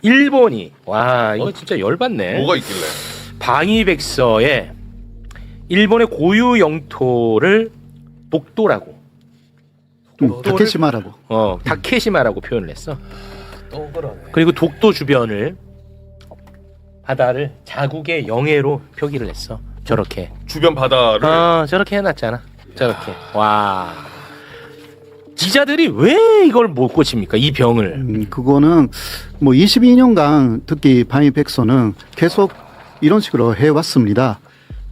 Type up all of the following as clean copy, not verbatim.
일본이 와 이거 진짜 열받네. 뭐가 있길래? 방위백서에 일본의 고유 영토를 독도라고. 다케시마라고. 다케시마라고 표현을 했어. 또 그러네. 그리고 독도 주변을 바다를 자국의 영해로 표기를 했어. 저렇게. 주변 바다를. 저렇게 해놨잖아. 저렇게. 와. 기자들이 왜 이걸 못 고칩니까? 이 병을. 그거는 뭐 22년간 특히 방위백서는 계속 이런 식으로 해왔습니다.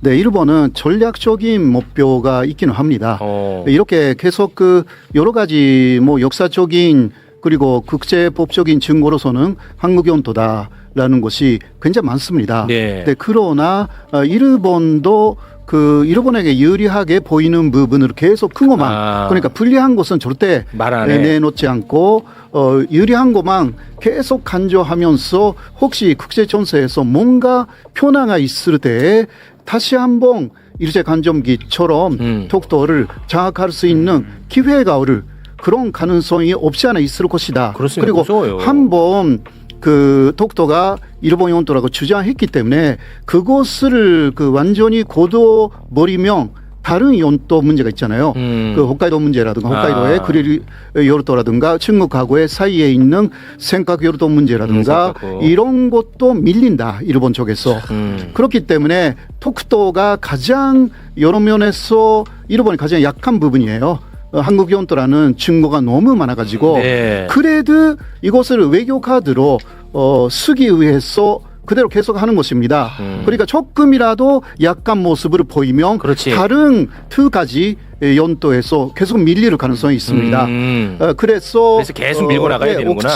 네, 일본은 전략적인 목표가 있기는 합니다. 이렇게 계속 그 여러 가지 뭐 역사적인 그리고 국제법적인 증거로서는 한국 영토다라는 것이 굉장히 많습니다. 네. 네, 그러나 일본도 그 일본에게 유리하게 보이는 부분을 계속 큰 것만 그러니까 불리한 것은 절대 내놓지 않고 유리한 것만 계속 강조하면서 혹시 국제 정세에서 뭔가 변화가 있을 때 다시 한번 일제강점기처럼 독도를 장악할 수 있는 기회가 오를 그런 가능성이 없지 않아 있을 것이다. 그렇습니다. 그리고 무서워요. 한번 그 독도가 일본 영토라고 주장했기 때문에 그것을 그 완전히 고도버리면 다른 영토 문제가 있잖아요. 그 홋카이도 문제라든가 홋카이도의 그릴 요르도라든가 중국하고의 사이에 있는 생각 요르도 문제라든가 이런 것도 밀린다. 일본 쪽에서. 그렇기 때문에 독도가 가장 여러 면에서 일본이 가장 약한 부분이에요. 한국 영토라는 증거가 너무 많아가지고 그래도 이것을 외교 카드로 쓰기 위해서 그대로 계속 하는 것입니다. 그러니까 조금이라도 약한 모습을 보이면 다른 두 가지 연도에서 계속 밀릴 가능성이 있습니다. 그래서 계속 밀고 나가야 되는구나.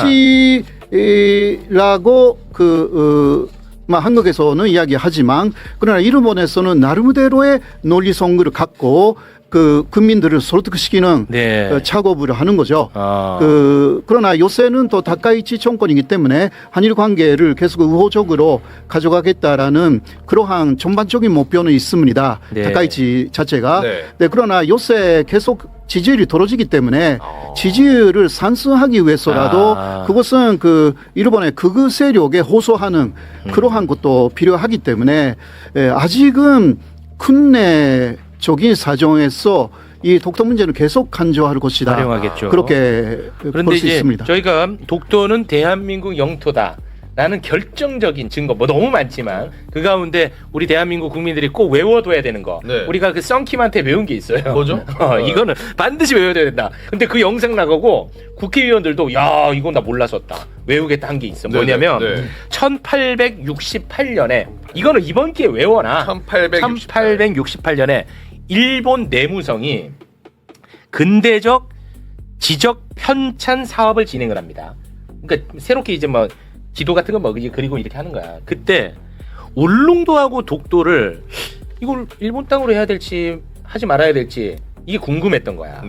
억지라고 한국에서는 이야기하지만 그러나 일본에서는 나름대로의 논리성을 갖고 그 국민들을 설득시키는 작업을 하는 거죠. 그러나 요새는 또 다카이치 정권이기 때문에 한일 관계를 계속 우호적으로 가져가겠다라는 그러한 전반적인 목표는 있습니다. 다카이치 자체가. 그러나 요새 계속 지지율이 떨어지기 때문에 지지율을 상승하기 위해서라도 그것은 그 일본의 극우 세력에 호소하는 그러한 것도 필요하기 때문에 아직은 국내 적인 사정에서 이 독도 문제는 계속 간주할 것이다. 활용하겠죠. 그렇게 그런데 볼 수 이제 있습니다. 저희가 독도는 대한민국 영토다라는 결정적인 증거 뭐 너무 많지만 그 가운데 우리 대한민국 국민들이 꼭 외워둬야 되는 거. 우리가 그 썬킴한테 배운 게 있어요. 뭐죠? 이거는 반드시 외워둬야 된다. 근데 그 영상 나가고 국회의원들도 야 이건 나 몰랐었다. 외우겠다 한 게 있어. 뭐냐면 1868년에 이거는 이번 기회에 외워놔. 1868년에 일본 내무성이 근대적 지적 편찬 사업을 진행을 합니다. 그러니까 새롭게 이제 뭐 지도 같은 거 그리고 이렇게 하는 거야. 그때 울릉도하고 독도를 이걸 일본 땅으로 해야 될지 하지 말아야 될지 이게 궁금했던 거야.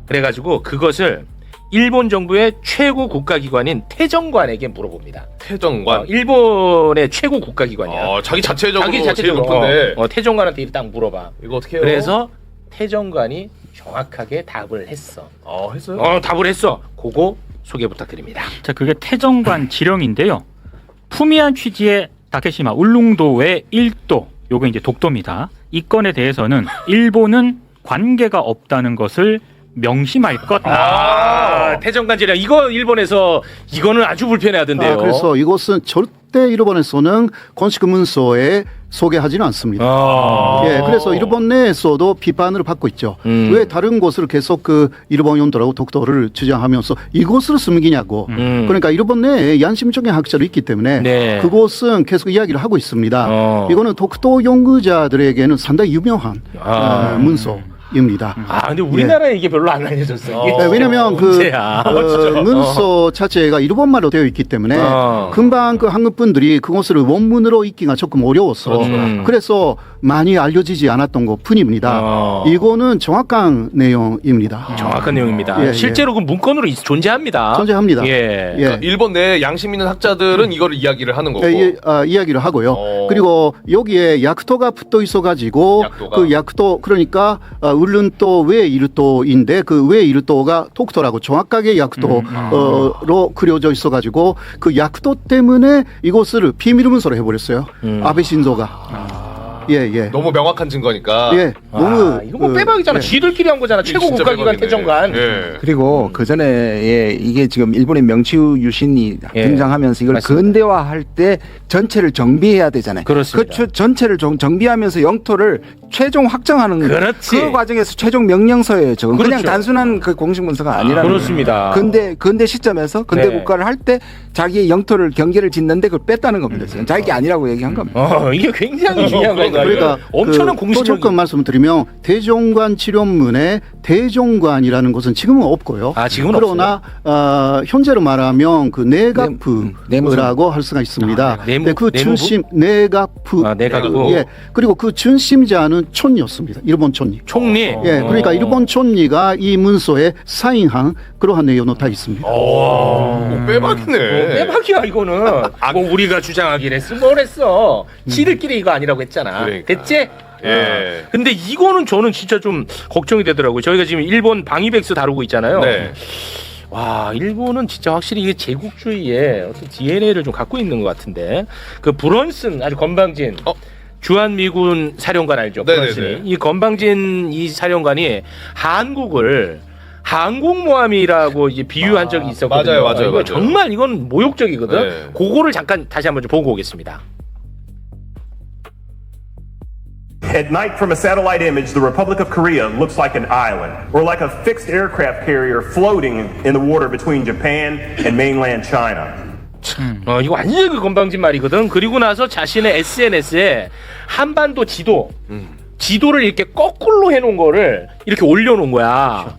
그래가지고 그것을 일본 정부의 최고 국가기관인 태정관에게 물어봅니다. 태정관? 일본의 최고 국가기관이야. 자기 자체적으로 제일 높은데. 태정관한테 딱 물어봐. 이거 어떻게 해요? 그래서 태정관이 정확하게 답을 했어. 했어요? 답을 했어. 그거 소개 부탁드립니다. 자, 그게 태정관 지령인데요. 푸미안 취지의 다케시마 울릉도의 1도, 요거 이제 독도입니다. 이 건에 대해서는 일본은 관계가 없다는 것을 명심할 것. 태정관 지령 이거 일본에서 이거는 아주 불편해하던데요. 그래서 이것은 절대 일본에서는 공식 문서에 소개하지는 않습니다. 그래서 일본 내에서도 비판을 받고 있죠. 왜 다른 곳을 계속 그 일본 영토라고 독도를 주장하면서 이곳을 숨기냐고. 그러니까 일본 내에 양심적인 학자도 있기 때문에 그곳은 계속 이야기를 하고 있습니다. 이거는 독도 연구자들에게는 상당히 유명한 문서. 입니다. 근데 우리나라에 이게 별로 안 알려졌어. 왜냐면 그 문서 자체가 일본말로 되어 있기 때문에 금방 그 한국 분들이 그것을 원문으로 읽기가 조금 어려워서 그래서 많이 알려지지 않았던 것 뿐입니다. 이거는 정확한 내용입니다. 정확한 내용입니다. 실제로 그 문건으로 존재합니다. 존재합니다. 그러니까 일본 내 양심 있는 학자들은 이거를 이야기를 하는 거고. 이야기를 하고요. 그리고 여기에 약토가 붙어 있어가지고 그 약토 그러니까 울릉도 외1도인데 그 외1도가 독도라고 정확하게 약도로 그려져 있어가지고 그 약도 때문에 이곳을 비밀 문서로 해버렸어요. 아베 신조가. 예. 너무 명확한 증거니까. 예. 너무 이거 뭐 빼박이잖아. 지들끼리 한 거잖아. 최고 진짜 국가기관 빼박이네. 태정관. 예. 그리고 그 전에 이게 지금 일본의 명치우 유신이 예. 등장하면서 이걸 맞습니다. 근대화할 때 전체를 정비해야 되잖아요. 그렇습니다. 그 전체를 정비하면서 영토를 최종 확정하는 그렇지. 그 과정에서 최종 명령서예요. 저건 그냥 그렇죠. 단순한 그 공식 문서가 아니라는 그렇습니다. 거예요. 근대 시점에서 근대 네. 국가를 할 때 자기의 영토를 경계를 짓는데 그걸 뺐다는 겁니다. 자기 아니라고 얘기한 겁니다. 이게 굉장히 중요한 거예요. 그러니까 엄청난 또 공식적인. 조건 말씀드리면 대종관 치료문에 대종관이라는 것은 지금은 없고요. 지금은 그러나 현재로 말하면 그 내각부라고 할 수가 있습니다. 네. 내무- 근데 그 내무부? 중심 내각부. 내각부. 예. 그리고 그 중심자는 촌리였습니다. 일본 촌리. 총리. 예. 그러니까 일본 촌리가 이 문서에 사인한 그러한 내용도 다 있습니다. 빼박이네. 빼박이야 이거는. 뭐 우리가 주장하긴 했어. 뭘 했어. 지들끼리 이거 아니라고 했잖아. 그러니까. 됐지? 예. 근데 이거는 저는 진짜 좀 걱정이 되더라고요. 저희가 지금 일본 방위백수 다루고 있잖아요. 네. 와, 일본은 진짜 확실히 이게 제국주의의 어떤 DNA를 좀 갖고 있는 것 같은데. 그 브런슨 아주 건방진 주한미군 사령관 알죠? 네네네. 브런슨이. 이 건방진 이 사령관이 한국을 항공모함이라고 이제 비유한 적이 있었거든요. 맞아요. 이거 정말 이건 모욕적이거든. 네. 그거를 잠깐 다시 한번 좀 보고 오겠습니다. At night, from a satellite image, the Republic of Korea looks like an island, or like a fixed aircraft carrier floating in the water between Japan and mainland China. 이거 완전히 그 건방진 말이거든. 그리고 나서 자신의 SNS에 한반도 지도를 이렇게 거꾸로 해놓은 거를 이렇게 올려놓은 거야.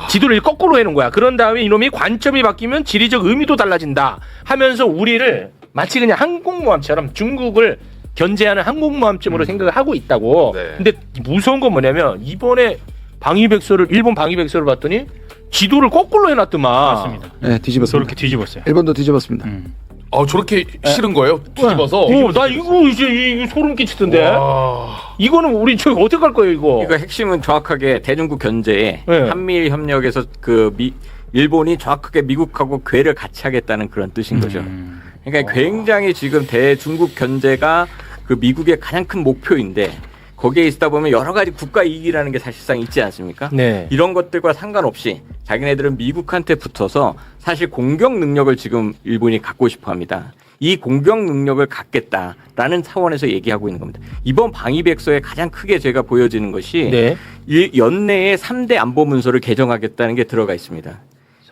지도를 이렇게 거꾸로 해놓은 거야. 그런 다음에 이놈이 관점이 바뀌면 지리적 의미도 달라진다 하면서 우리를 마치 그냥 항공모함처럼 중국을 견제하는 항공모함쯤으로 생각을 하고 있다고. 네. 근데 무서운 건 뭐냐면 이번에 일본 방위백서를 봤더니 지도를 거꾸로 해놨더만. 맞습니다. 네, 뒤집었습니다. 저렇게 뒤집었어요. 일본도 뒤집었습니다. 저렇게 싫은 거예요? 뒤집어서. 나 이거 이제 이거 소름 끼치던데. 이거는 우리 저기 어떻게 할 거예요 이거? 그러니까 핵심은 정확하게 대중국 견제에 네. 한미일 협력에서 일본이 정확하게 미국하고 궤를 같이 하겠다는 그런 뜻인 거죠. 그러니까 굉장히 지금 대중국 견제가 그 미국의 가장 큰 목표인데 거기에 있다 보면 여러 가지 국가 이익이라는 게 사실상 있지 않습니까? 네. 이런 것들과 상관없이 자기네들은 미국한테 붙어서 사실 공격 능력을 지금 일본이 갖고 싶어 합니다. 이 공격 능력을 갖겠다라는 차원에서 얘기하고 있는 겁니다. 이번 방위백서에 가장 크게 제가 보여지는 것이 네. 연내에 3대 안보 문서를 개정하겠다는 게 들어가 있습니다.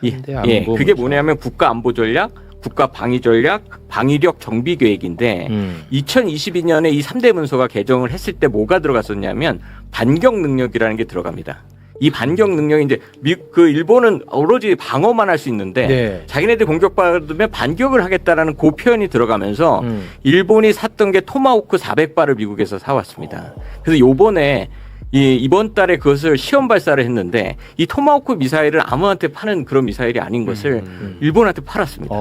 3대 안보 그게 문서. 뭐냐면 국가 안보 전략, 국가 방위 전략, 방위력 정비 계획인데 2022년에 이 3대 문서가 개정을 했을 때 뭐가 들어갔었냐면 반격 능력이라는 게 들어갑니다. 이 반격 능력이 이제 일본은 오로지 방어만 할 수 있는데 네. 자기네들 공격받으면 반격을 하겠다라는 그 표현이 들어가면서 일본이 샀던 게 토마호크 400발을 미국에서 사왔습니다. 그래서 요번에 이번 달에 그것을 시험 발사를 했는데 이 토마호크 미사일을 아무한테 파는 그런 미사일이 아닌 것을 일본한테 팔았습니다.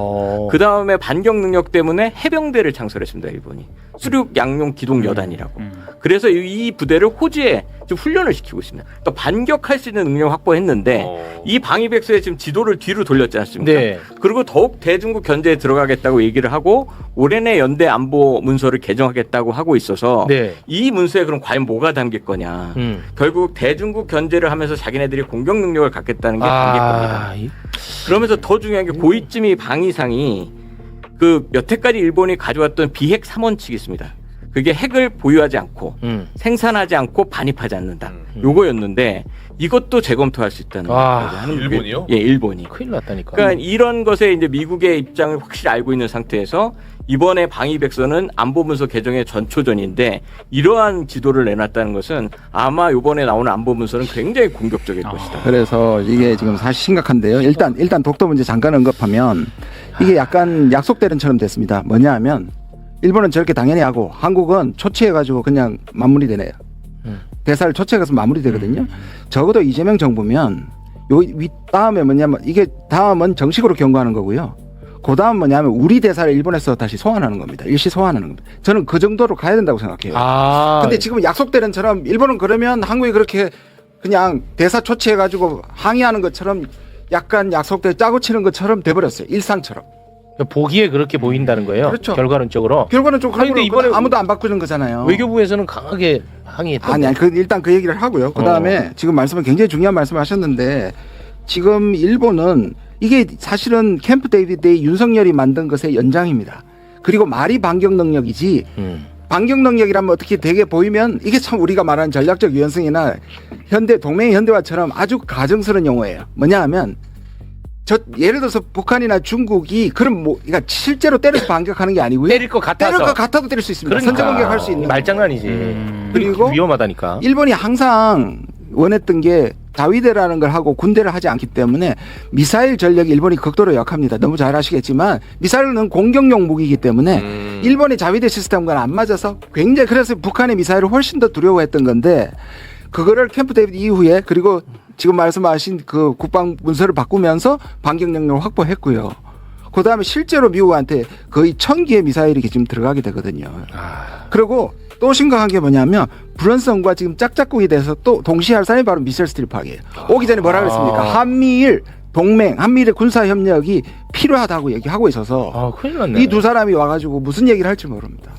그 다음에 반격 능력 때문에 해병대를 창설했습니다. 일본이. 수륙 양용 기동 여단이라고. 그래서 이 부대를 호주에 지금 훈련을 시키고 있습니다. 또 반격할 수 있는 능력 확보했는데 이 방위백서에 지금 지도를 뒤로 돌렸지 않습니까? 네. 그리고 더욱 대중국 견제에 들어가겠다고 얘기를 하고 올해 내 연대 안보 문서를 개정하겠다고 하고 있어서 네. 이 문서에 그럼 과연 뭐가 담길 거냐. 결국 대중국 견제를 하면서 자기네들이 공격 능력을 갖겠다는 게 담길 겁니다. 그러면서 더 중요한 게 고이즈미 방위상이 그 여태까지 일본이 가져왔던 비핵 3원칙이 있습니다. 그게 핵을 보유하지 않고 생산하지 않고 반입하지 않는다. 요거였는데 이것도 재검토할 수 있다는 거죠. 일본이요? 예, 일본이. 큰일 났다니까. 그러니까 이런 것에 이제 미국의 입장을 확실히 알고 있는 상태에서 이번에 방위백서는 안보문서 개정의 전초전인데 이러한 지도를 내놨다는 것은 아마 이번에 나오는 안보문서는 굉장히 공격적일 것이다. 그래서 이게 지금 사실 심각한데요. 일단 독도 문제 잠깐 언급하면 이게 약간 약속대련처럼 됐습니다. 뭐냐 하면 일본은 저렇게 당연히 하고 한국은 초치해가지고 그냥 마무리되네요. 대사를 초치해가서 마무리되거든요. 적어도 이재명 정부면 다음에 뭐냐면 이게 다음은 정식으로 경고하는 거고요. 그 다음 뭐냐면 우리 대사를 일본에서 다시 소환하는 겁니다. 일시 소환하는 겁니다. 저는 그 정도로 가야 된다고 생각해요. 근데 지금 약속대련처럼 일본은 그러면 한국이 그렇게 그냥 대사 초치해가지고 항의하는 것처럼 약간 약속대 짜고 치는 것처럼 돼버렸어요. 일상처럼. 보기에 그렇게 보인다는 거예요. 그렇죠. 결과론적으로. 결과는 좀 아니, 근데 이번에 아무도 안 바꾸는 거잖아요. 외교부에서는 강하게 항의했던. 아니 일단 그 얘기를 하고요. 그 다음에 지금 말씀은 굉장히 중요한 말씀을 하셨는데 지금 일본은 이게 사실은 캠프 데이비드의 윤석열이 만든 것의 연장입니다. 그리고 말이 반격 능력이지 반격 능력이라면 어떻게 되게 보이면 이게 참 우리가 말하는 전략적 유연성이나 현대 동맹 현대화처럼 아주 가정스러운 용어예요. 뭐냐 하면 예를 들어서 북한이나 중국이 그러니까 실제로 때려서 반격하는 게 아니고요. 때릴 것 같아서. 때릴 것 같아도 때릴 수 있습니다. 그러니까. 선제 공격할 수 있는 말장난이지. 그리고 위험하다니까. 일본이 항상 원했던 게 자위대라는 걸 하고 군대를 하지 않기 때문에 미사일 전력이 일본이 극도로 약합니다. 너무 잘 아시겠지만 미사일은 공격용 무기이기 때문에 일본의 자위대 시스템과는 안 맞아서 굉장히 그래서 북한의 미사일을 훨씬 더 두려워했던 건데 그거를 캠프 데이비드 이후에 그리고 지금 말씀하신 그 국방 문서를 바꾸면서 반격 능력을 확보했고요. 그 다음에 실제로 미국한테 거의 1000기의 미사일이 지금 들어가게 되거든요. 그리고 또 심각한 게 뭐냐면 불안성과 지금 짝짝꿍이 돼서 또 동시에 할 사람이 바로 미셀 스트리팍이에요. 오기 전에 뭐라 그랬습니까? 한미일 동맹, 한미일의 군사 협력이 필요하다고 얘기하고 있어서 큰일 났네. 이 두 사람이 와가지고 무슨 얘기를 할지 모릅니다.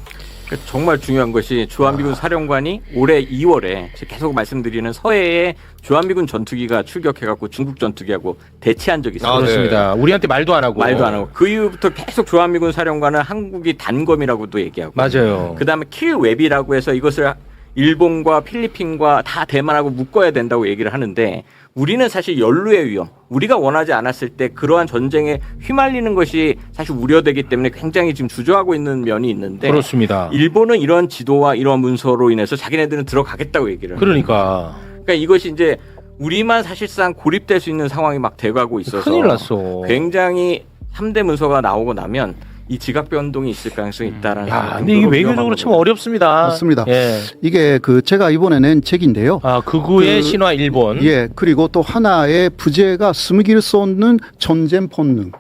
정말 중요한 것이 주한미군 사령관이 올해 2월에 계속 말씀드리는 서해에 주한미군 전투기가 출격해갖고 중국 전투기하고 대치한 적이 있어요. 그렇습니다. 우리한테 말도 안 하고. 그 이후부터 계속 주한미군 사령관은 한국이 단검이라고도 얘기하고. 맞아요. 그다음에 킬웹이라고 해서 이것을 일본과 필리핀과 다 대만하고 묶어야 된다고 얘기를 하는데 우리는 사실 연루의 위험, 우리가 원하지 않았을 때 그러한 전쟁에 휘말리는 것이 사실 우려되기 때문에 굉장히 지금 주저하고 있는 면이 있는데 그렇습니다. 일본은 이런 지도와 이런 문서로 인해서 자기네들은 들어가겠다고 얘기를 해요. 그러니까 이것이 이제 우리만 사실상 고립될 수 있는 상황이 막 돼가고 있어서 큰일 났어. 굉장히 3대 문서가 나오고 나면 이 지각 변동이 있을 가능성이 있다라는. 근데 이게 외교적으로 참 어렵습니다. 맞습니다. 예. 이게 제가 이번에 낸 책인데요. 극우의 신화 일본. 예, 그리고 또 하나의 부제가 숨길 수 없는 전쟁 본능.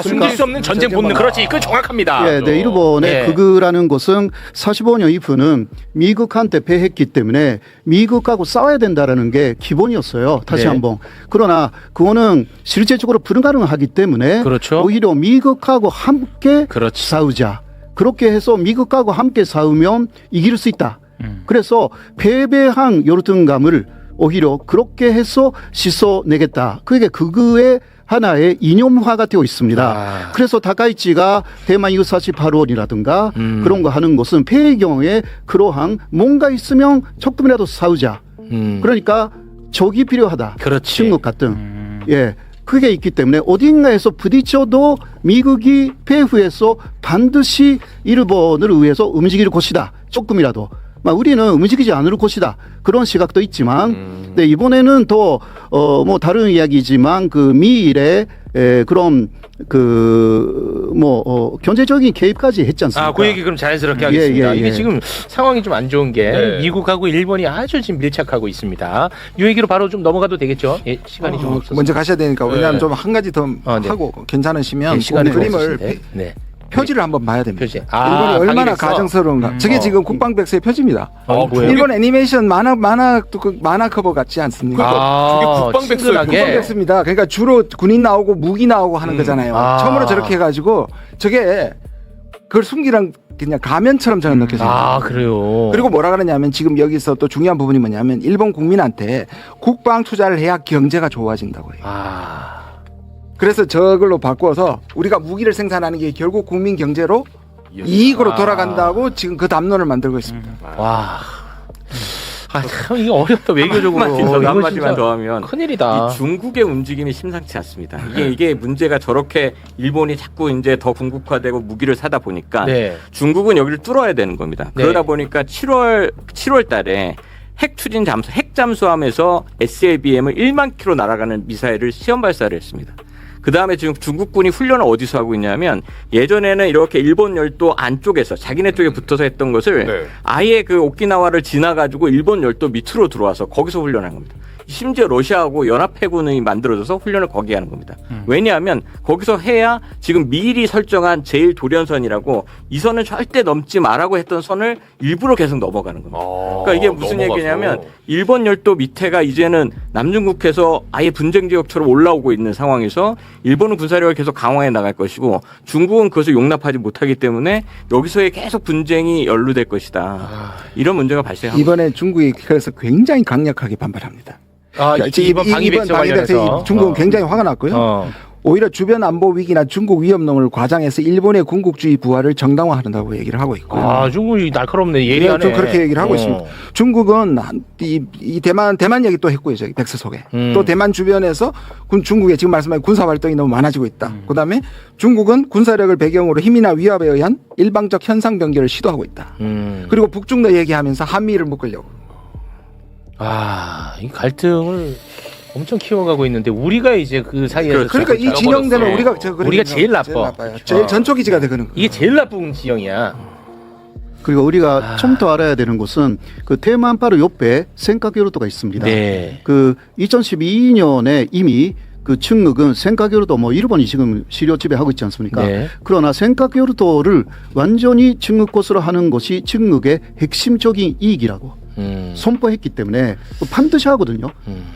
숨길 수 없는 전쟁 본능. 그렇지. 그 정확합니다. 예, 네, 일본의 극우라는 것은 45년 이후는 미국한테 패했기 때문에 미국하고 싸워야 된다라는 게 기본이었어요. 다시 한번. 그러나 그거는 실제적으로 불가능하기 때문에 그렇죠. 오히려 미국하고 함께 싸우자. 그렇게 해서 미국하고 함께 싸우면 이길 수 있다. 그래서 패배한 열등감을 오히려 그렇게 해서 씻어내겠다. 그게 극우의 하나의 이념화가 되어 있습니다. 그래서 다카이치가 대만 유사시 8월이라든가 그런 거 하는 것은 배경에 그러한 뭔가 있으면 조금이라도 싸우자. 그러니까 적이 필요하다. 그렇지. 중국 같은. 예. 그게 있기 때문에 어딘가에서 부딪혀도 미국이 패후에서 반드시 일본을 위해서 움직일 것이다. 조금이라도. 우리는 움직이지 않을 것이다. 그런 시각도 있지만, 네, 이번에는 더, 다른 이야기지만, 미일의, 그런, 경제적인 개입까지 했지 않습니까? 그 얘기 그럼 자연스럽게 하겠습니다. 예. 이게 지금 상황이 좀 안 좋은 게 미국하고 일본이 아주 지금 밀착하고 있습니다. 이 얘기로 바로 좀 넘어가도 되겠죠? 예, 시간이 좀 없어서. 먼저 가셔야 되니까 왜냐하면 좀 한 가지 더 하고 괜찮으시면 시간이 그림을 표지를 한번 봐야 됩니다. 일본이 얼마나 가정스러운가. 저게 지금 국방백서의 표지입니다. 뭐예요? 일본 애니메이션 만화 커버 같지 않습니까? 저게 국방백서입니다. 그러니까 주로 군인 나오고 무기 나오고 하는 거잖아요. 처음으로 저렇게 해가지고 저게 그걸 숨기랑 그냥 가면처럼 저는 느껴집니다. 그래요. 그리고 뭐라 그러냐면 지금 여기서 또 중요한 부분이 뭐냐면 일본 국민한테 국방 투자를 해야 경제가 좋아진다고 해요. 그래서 저걸로 바꿔서 우리가 무기를 생산하는 게 결국 국민 경제로 이익으로 돌아간다고 지금 그 담론을 만들고 있습니다. 참 이게 어렵다 외교적으로. 한마디만 더 하면 큰일이다. 이 중국의 움직임이 심상치 않습니다. 이게 문제가 저렇게 일본이 자꾸 이제 더 궁극화되고 무기를 사다 보니까 중국은 여기를 뚫어야 되는 겁니다. 그러다 보니까 7월 달에 핵 추진 잠수, 핵 잠수함에서 SLBM을 1만 킬로 날아가는 미사일을 시험 발사를 했습니다. 그 다음에 지금 중국군이 훈련을 어디서 하고 있냐면 예전에는 이렇게 일본 열도 안쪽에서 자기네 쪽에 붙어서 했던 것을 아예 그 오키나와를 지나가지고 일본 열도 밑으로 들어와서 거기서 훈련한 겁니다. 심지어 러시아하고 연합해군이 만들어져서 훈련을 거기 하는 겁니다. 왜냐하면 거기서 해야 지금 미리 설정한 제일 돌연선이라고 이 선은 절대 넘지 말라고 했던 선을 일부러 계속 넘어가는 겁니다. 그러니까 이게 무슨 넘어가서. 얘기냐면 일본 열도 밑에가 이제는 남중국해에서 아예 분쟁 지역처럼 올라오고 있는 상황에서 일본은 군사력을 계속 강화해 나갈 것이고 중국은 그것을 용납하지 못하기 때문에 여기서의 계속 분쟁이 연루될 것이다. 이런 문제가 발생합니다. 이번에 중국이 그래서 굉장히 강력하게 반발합니다. 이번 방위백서 관련해서 중국은 굉장히 화가 났고요. 오히려 주변 안보 위기나 중국 위협론을 과장해서 일본의 군국주의 부활을 정당화한다고 얘기를 하고 있고요. 중국이 날카롭네. 예리하네. 좀 그렇게 얘기를 하고 있습니다. 중국은 이 대만 얘기 또 했고요. 저기 백서 속에. 또 대만 주변에서 중국의 지금 말씀하신 군사 활동이 너무 많아지고 있다. 그다음에 중국은 군사력을 배경으로 힘이나 위협에 의한 일방적 현상 변경을 시도하고 있다. 그리고 북중러 얘기하면서 한미를 묶으려고. 이 갈등을 엄청 키워가고 있는데 우리가 이제 그 사이에서 그러니까 이 진영되면 우리가 제일 나빠. 제일 전초기지가 되는 거예요. 이게 제일 나쁜 지형이야. 그리고 우리가 좀 더 알아야 되는 것은 그 대만 바로 옆에 생각교류도가 있습니다. 네. 그 2012년에 이미 그 중국은 생각교류도 뭐 일본이 지금 시료 지배하고 있지 않습니까? 네. 그러나 생각교류도를 완전히 중국 것으로 하는 것이 중국의 핵심적인 이익이라고 선포했기 때문에 반드시 하거든요.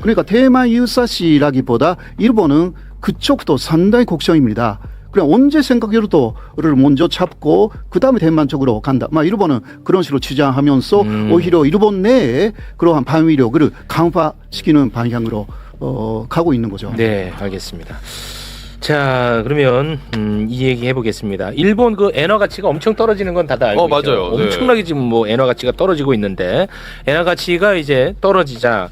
그러니까 대만 유사시라기보다 일본은 그쪽도 상당히 걱정입니다. 그냥 언제 생각교류도를 먼저 잡고 그 다음에 대만 쪽으로 간다. 일본은 그런 식으로 주장하면서 오히려 일본 내에 그러한 방위력을 강화시키는 방향으로 가고 있는 거죠. 네, 알겠습니다. 자, 그러면 이 얘기 해보겠습니다. 일본 그 엔화 가치가 엄청 떨어지는 건 다들 알고 있죠. 맞아요. 네. 엄청나게 지금 뭐 엔화 가치가 떨어지고 있는데 엔화 가치가 이제 떨어지자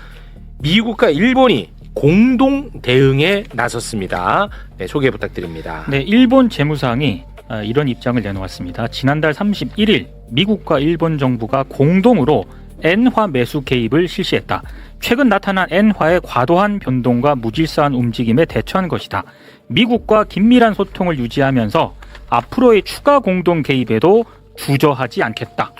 미국과 일본이 공동 대응에 나섰습니다. 네, 소개 부탁드립니다. 네, 일본 재무상이 이런 입장을 내놓았습니다. 지난달 31일 미국과 일본 정부가 공동으로 엔화 매수 개입을 실시했다. 최근 나타난 엔화의 과도한 변동과 무질서한 움직임에 대처한 것이다. 미국과 긴밀한 소통을 유지하면서 앞으로의 추가 공동 개입에도 주저하지 않겠다.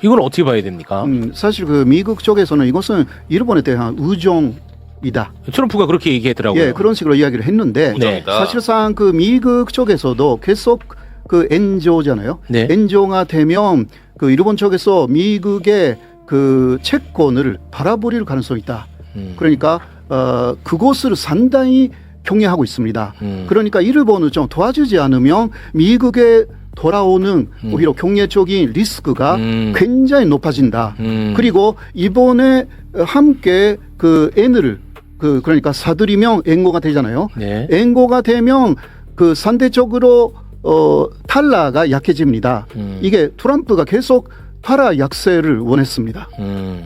이걸 어떻게 봐야 됩니까? 사실 그 미국 쪽에서는 이것은 일본에 대한 우정이다. 트럼프가 그렇게 얘기했더라고요. 예, 그런 식으로 이야기를 했는데 네. 사실상 그 미국 쪽에서도 계속 그 엔조잖아요. 네. 엔조가 되면 그 일본 쪽에서 미국의 그 채권을 바라버릴 가능성이 있다. 그러니까 그것을 상당히 경계하고 있습니다. 그러니까 일본을 좀 도와주지 않으면 미국에 돌아오는 오히려 경제적인 리스크가 굉장히 높아진다. 그리고 이번에 함께 그 엔을 그러니까 사들이면 엔고가 되잖아요. 네. 엔고가 되면 그 상대적으로 달러가 약해집니다. 이게 트럼프가 계속 달러 약세를 원했습니다.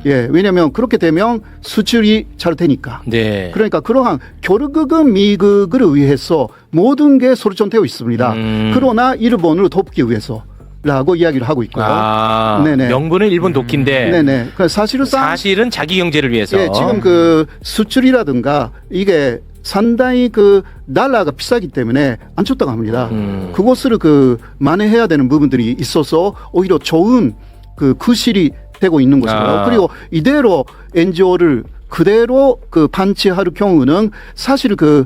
예, 왜냐하면 그렇게 되면 수출이 잘 되니까. 네. 그러니까 그러한 결국은 미국을 위해서 모든 게 설정되어 있습니다. 그러나 일본을 돕기 위해서라고 이야기를 하고 있고요. 네네. 명분은 일본 돕기인데 네네. 사실은 자기 경제를 위해서. 예, 지금 그 수출이라든가 이게 상당히 그 달러가 비싸기 때문에 안 좋다고 합니다. 그것을 그 만회해야 되는 부분들이 있어서 오히려 좋은 그 구실이 되고 있는 것이고요. 그리고 이대로 엔조를 그대로 그 반치할 경우는 사실 그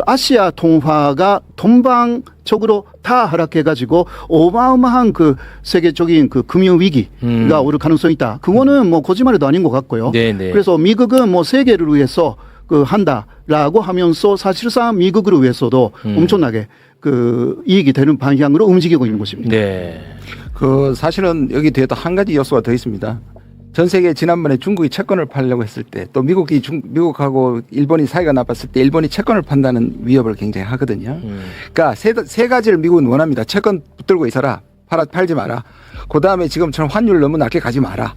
아시아 동화가 동방적으로 다 하락해가지고 어마어마한 그 세계적인 그 금융 위기가 올 가능성이 있다. 그거는 뭐 거짓말도 아닌 것 같고요. 네네. 그래서 미국은 뭐 세계를 위해서 그 한다라고 하면서 사실상 미국을 위해서도 엄청나게 그 이익이 되는 방향으로 움직이고 있는 것입니다. 네. 그 사실은 여기 뒤에도 한 가지 요소가 더 있습니다. 전 세계 지난번에 중국이 채권을 팔려고 했을 때 또 미국하고 일본이 사이가 나빴을 때 일본이 채권을 판다는 위협을 굉장히 하거든요. 그러니까 세 가지를 미국은 원합니다. 채권 붙들고 있어라. 팔지 마라. 그 다음에 지금처럼 환율 너무 낮게 가지 마라.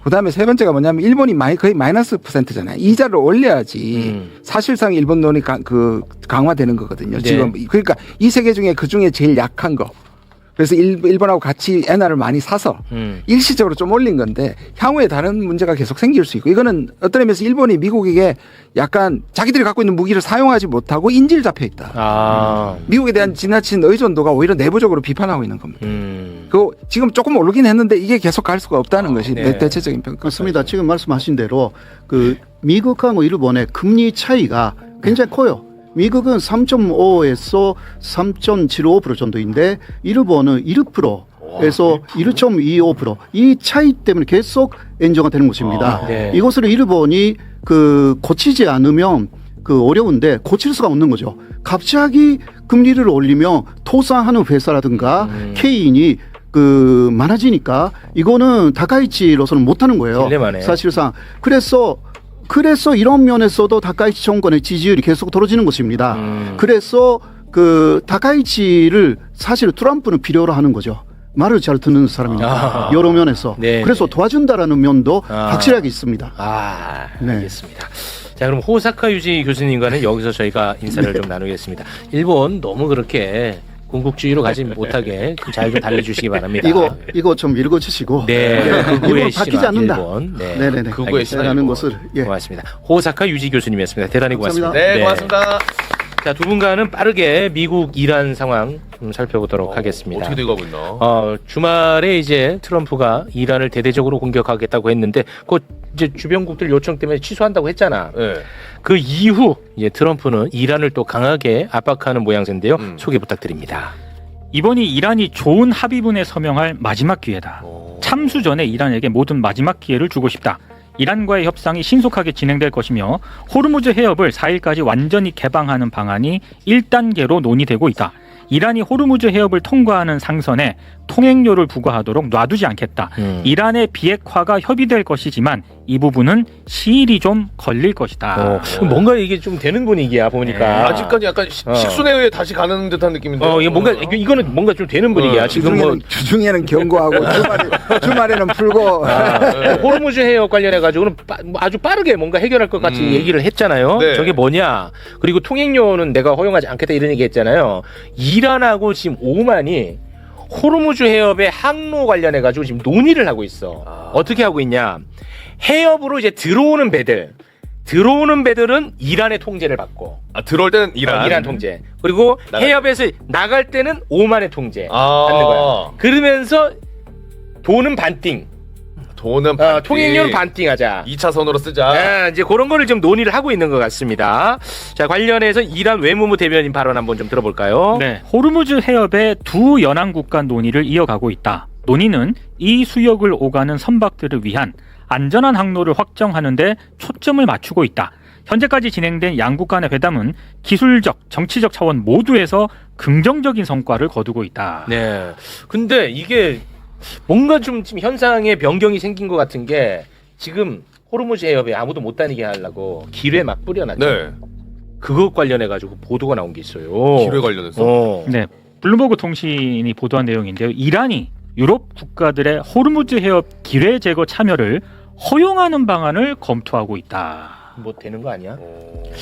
그 다음에 세 번째가 뭐냐면 일본이 거의 마이너스 %잖아요. 이자를 올려야지 사실상 일본 돈이 강화되는 거거든요. 네. 지금 그러니까 이 세 개 중에 그 중에 제일 약한 거. 그래서 일본하고 같이 엔화를 많이 사서 일시적으로 좀 올린 건데 향후에 다른 문제가 계속 생길 수 있고 이거는 어떤 의미에서 일본이 미국에게 약간 자기들이 갖고 있는 무기를 사용하지 못하고 인질 잡혀 있다. 미국에 대한 지나친 의존도가 오히려 내부적으로 비판하고 있는 겁니다. 그 지금 조금 오르긴 했는데 이게 계속 갈 수가 없다는 것이 네. 대체적인 평가. 그렇습니다. 지금 말씀하신 대로 그 미국하고 일본의 금리 차이가 굉장히 커요. 미국은 3.5에서 3.75% 정도인데 일본은 1%에서 1.25% 이 차이 때문에 계속 엔저가 되는 것입니다. 네. 이것을 일본이 그 고치지 않으면 그 어려운데 고칠 수가 없는 거죠. 갑자기 금리를 올리면 토상하는 회사라든가 개인이 그 많아지니까 이거는 다카이치로서는 못하는 거예요. 딜레마네. 사실상 그래서 이런 면에서도 다카이치 정권의 지지율이 계속 떨어지는 것입니다. 그래서 그 다카이치를 사실 트럼프는 필요로 하는 거죠. 말을 잘 듣는 사람이니까 여러 면에서. 네, 그래서 네. 도와준다라는 면도 확실하게 있습니다. 네. 알겠습니다. 자, 그럼 호사카 유지 교수님과는 여기서 저희가 인사를 좀 나누겠습니다. 일본 너무 그렇게 군국주의로 가지 못하게 잘 좀 달래주시기 바랍니다. 이거 좀 읽어주시고. 네, 일본 극우의 바뀌지 신화, 않는다. 일본. 네, 네네네. 극우의 신화라는 것을. 예. 고맙습니다. 호사카 유지 교수님이었습니다. 대단히 고맙습니다. 감사합니다. 네, 고맙습니다. 자, 두 분과는 빠르게 미국 이란 상황 좀 살펴보도록 하겠습니다. 어떻게 돼가고 있나? 주말에 이제 트럼프가 이란을 대대적으로 공격하겠다고 했는데 그 이제 주변국들 요청 때문에 취소한다고 했잖아. 네. 그 이후 이제 트럼프는 이란을 또 강하게 압박하는 모양새인데요. 소개 부탁드립니다. 이번이 이란이 좋은 합의문에 서명할 마지막 기회다. 참수 전에 이란에게 모든 마지막 기회를 주고 싶다. 이란과의 협상이 신속하게 진행될 것이며 호르무즈 해협을 4일까지 완전히 개방하는 방안이 1단계로 논의되고 있다. 이란이 호르무즈 해협을 통과하는 상선에 통행료를 부과하도록 놔두지 않겠다. 이란의 비핵화가 협의될 것이지만 이 부분은 시일이 좀 걸릴 것이다. 뭔가 이게 좀 되는 분위기야 보니까. 네. 아직까지 약간 식순에 의해 다시 가는 듯한 느낌인데. 이게 뭔가 이거는 뭔가 좀 되는 분위기야. 지금 뭐 주중에는 경고하고 주말에는 풀고. 호르무즈 해협 관련해 가지고는 아주 빠르게 뭔가 해결할 것 같이 얘기를 했잖아요. 네. 저게 뭐냐? 그리고 통행료는 내가 허용하지 않겠다 이런 얘기했잖아요. 이란하고 지금 오만이 호르무즈 해협의 항로 관련해 가지고 지금 논의를 하고 있어. 어떻게 하고 있냐? 해협으로 이제 들어오는 배들은 이란의 통제를 받고. 들어올 때는 이란. 통제. 그리고 해협에서 나갈 때는 오만의 통제 받는 거야. 그러면서 돈은 반띵. 통행료는 반띵하자. 2차선으로 쓰자. 이제 그런 거를 좀 논의를 하고 있는 것 같습니다. 자, 관련해서 이란 외무부 대변인 발언 한번 좀 들어볼까요? 네, 호르무즈 해협의 두 연안국 간 논의를 이어가고 있다. 논의는 이 수역을 오가는 선박들을 위한 안전한 항로를 확정하는 데 초점을 맞추고 있다. 현재까지 진행된 양국 간의 회담은 기술적, 정치적 차원 모두에서 긍정적인 성과를 거두고 있다. 네. 근데 이게 뭔가 좀 지금 현상에 변경이 생긴 것 같은 게 지금 호르무즈 해협에 아무도 못 다니게 하려고 기뢰 막 뿌려놨죠. 네. 그것 관련해가지고 보도가 나온 게 있어요. 기뢰 관련해서. 네, 블룸버그 통신이 보도한 내용인데요. 이란이 유럽 국가들의 호르무즈 해협 기뢰 제거 참여를 허용하는 방안을 검토하고 있다. 뭐 되는 거 아니야?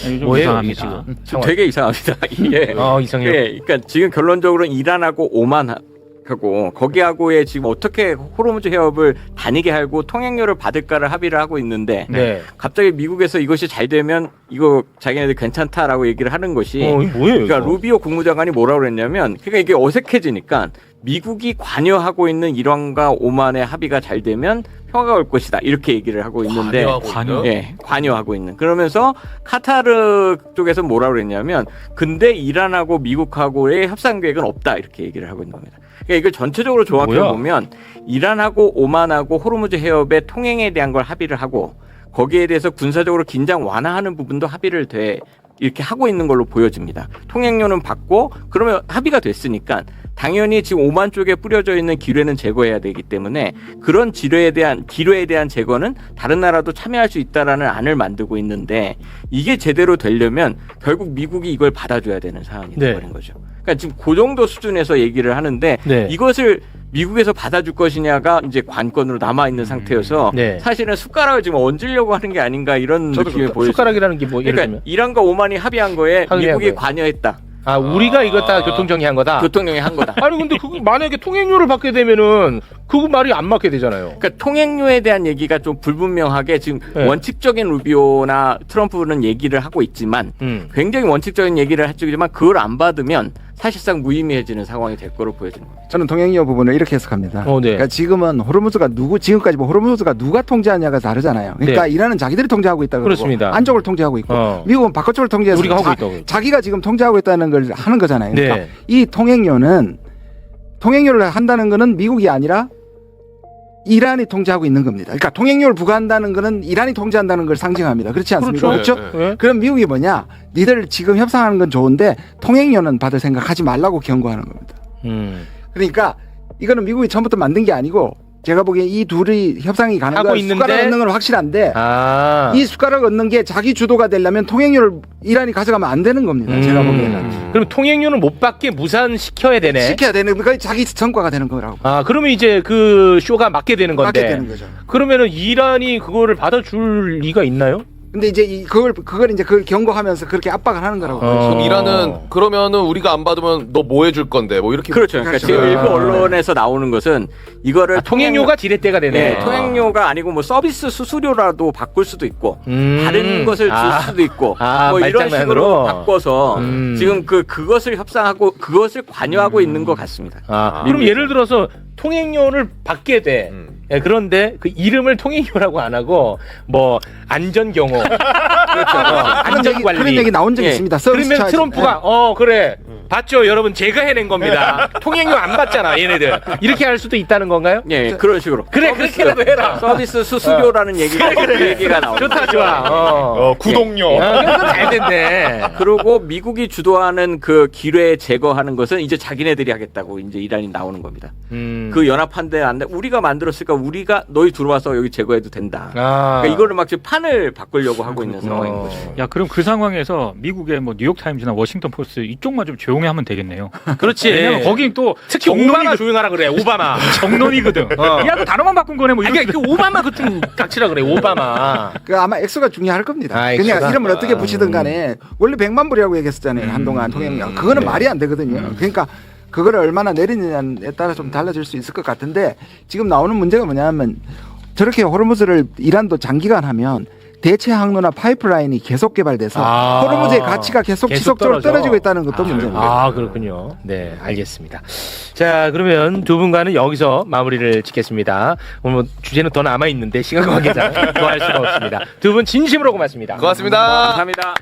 좀 뭐예요, 이상합니다. 이게 지금? 좀 되게 이상합니다. 이게 이상해요. 그러니까 지금 결론적으로 이란하고 오만하고 거기하고의 지금 어떻게 호르무즈 해협을 다니게 하고 통행료를 받을까를 합의를 하고 있는데 네. 갑자기 미국에서 이것이 잘 되면 이거 자기네들 괜찮다라고 얘기를 하는 것이 이거 뭐예요? 그러니까 이거? 루비오 국무장관이 뭐라고 그랬냐면 그러니까 이게 어색해지니까 미국이 관여하고 있는 이란과 오만의 합의가 잘 되면 평화가 올 것이다 이렇게 얘기를 하고 있는데 관여하고 있는 그러면서 카타르 쪽에서 뭐라고 그랬냐면 근데 이란하고 미국하고의 협상 계획은 없다 이렇게 얘기를 하고 있는 겁니다. 그러니까 이걸 전체적으로 조합해 보면 이란하고 오만하고 호르무즈 해협의 통행에 대한 걸 합의를 하고 거기에 대해서 군사적으로 긴장 완화하는 부분도 합의를 이렇게 하고 있는 걸로 보여집니다. 통행료는 받고 그러면 합의가 됐으니까 당연히 지금 오만 쪽에 뿌려져 있는 기뢰는 제거해야 되기 때문에 그런 기뢰에 대한 제거는 다른 나라도 참여할 수 있다라는 안을 만들고 있는데 이게 제대로 되려면 결국 미국이 이걸 받아줘야 되는 상황이 되어버린 거죠. 그러니까 지금 그 정도 수준에서 얘기를 하는데 이것을 미국에서 받아줄 것이냐가 이제 관건으로 남아있는 상태여서 사실은 숟가락을 지금 얹으려고 하는 게 아닌가 이런 느낌이 보여요. 숟가락이라는 게 뭐 예를 들면 이란과 오만이 합의한 거에 미국이 관여했다. 아, 우리가 이거 다 교통정리한 거다. 교통령이 한 거다. 아니 근데 그거 만약에 통행료를 받게 되면은 그거 말이 안 맞게 되잖아요. 그러니까 통행료에 대한 얘기가 좀 불분명하게 지금 네. 원칙적인 루비오나 트럼프는 얘기를 하고 있지만 굉장히 원칙적인 얘기를 할 쪽이지만 그걸 안 받으면 사실상 무의미해지는 상황이 될 거로 보여지는 겁니다. 저는 통행료 부분을 이렇게 해석합니다. 네. 그러니까 지금은 호르무즈가 지금까지 뭐 호르무즈가 누가 통제하냐가 다르잖아요. 그러니까 네. 이란은 자기들이 통제하고 있다 그러고 그렇습니다. 안쪽을 통제하고 있고 미국은 바깥쪽을 통제해서 우리가 하고 있다고. 자기가 지금 통제하고 있다는 걸 하는 거잖아요. 그러니까 네. 이 통행료를 한다는 거는 미국이 아니라 이란이 통제하고 있는 겁니다. 그러니까 통행료를 부과한다는 거는 이란이 통제한다는 걸 상징합니다. 그렇지 않습니까? 그렇죠. 그렇죠? 네. 그럼 미국이 뭐냐? 니들 지금 협상하는 건 좋은데 통행료는 받을 생각하지 말라고 경고하는 겁니다. 그러니까 이거는 미국이 처음부터 만든 게 아니고 제가 보기엔 이 둘이 협상이 가는 하고 건 있는데? 숟가락 얻는 건 확실한데 아. 이 숟가락 얻는 게 자기 주도가 되려면 통행료를 이란이 가져가면 안 되는 겁니다. 제가 보기에는. 그럼 통행료는 못 받게 무산시켜야 되네. 시켜야 되는 거 자기 성과가 되는 거라고. 아, 그러면 이제 그 쇼가 맞게 되는 건데. 맞게 되는 거죠. 그러면은 이란이 그거를 받아줄 리가 있나요? 근데 이제 그걸 이제 그걸 경고하면서 그렇게 압박을 하는 거라고. 그럼 이란은 그러면은 우리가 안 받으면 너 뭐 해줄 건데 뭐 이렇게 그렇죠. 그러니까 지금 일부 언론에서 나오는 것은 이거를 통행료가 지렛대가 되네. 네, 통행료가 아니고 뭐 서비스 수수료라도 바꿀 수도 있고 다른 것을 줄 수도 있고 뭐 이런 말장난으로? 식으로 바꿔서 지금 그것을 협상하고 그것을 관여하고 있는 것 같습니다. 그럼 예를 들어서 통행료를 받게 돼. 예, 그런데 그 이름을 통행료라고 안 하고 뭐 안전경호, 그렇죠. 안전관리. 그런 얘기 나온 적이 예. 있습니다. 서비스 그러면 차지. 트럼프가 그래 봤죠 여러분 제가 해낸 겁니다. 통행료 안 받잖아 얘네들. 이렇게 할 수도 있다는 건가요? 예, 그런 식으로. 그래 그렇게라도 해라. 서비스 수수료라는 얘기가 그 얘기가 나옵니다. 좋다 좋아. 구독료. 그건 잘 됐네. 그리고 미국이 주도하는 그 기뢰 제거하는 것은 이제 자기네들이 하겠다고 이제 이란이 나오는 겁니다. 그 연합한데 안 돼. 우리가 만들었으니까 우리가 너희 들어와서 여기 제거해도 된다. 그러니까 이거를 막 지금 판을 바꾸려고 하고 있는 상황인 거죠. 야, 그럼 그 상황에서 미국의 뭐 뉴욕 타임즈나 워싱턴 포스트 이쪽만 좀 조용히 하면 되겠네요. 그렇지. 왜냐면 거긴 또 특히 오바마 조용하라 그래. 오바마. 정론이거든. 야, 그 단어만 바꾼 거네 뭐 아니, 이렇게. 그 오바마 같은 닥치라 그래. 오바마. 그 아마 액수가 중요할 겁니다. 아, 그냥 액수가? 이름을 어떻게 붙이든 간에 원래 100만 불이라고 얘기했었잖아요. 한동안 통행료. 그거는 말이 안 되거든요. 그러니까 그거를 얼마나 내리느냐에 따라 좀 달라질 수 있을 것 같은데 지금 나오는 문제가 뭐냐면 저렇게 호르무즈를 이란도 장기간 하면 대체 항로나 파이프라인이 계속 개발돼서 호르무즈의 가치가 계속 지속적으로 떨어지고 있다는 것도 문제입니다. 아, 그렇군요. 네, 알겠습니다. 자, 그러면 두 분과는 여기서 마무리를 짓겠습니다. 오늘 뭐 주제는 더 남아 있는데 시간 관계상 더 할 수가 없습니다. 두 분 진심으로 고맙습니다. 고맙습니다. 감사합니다.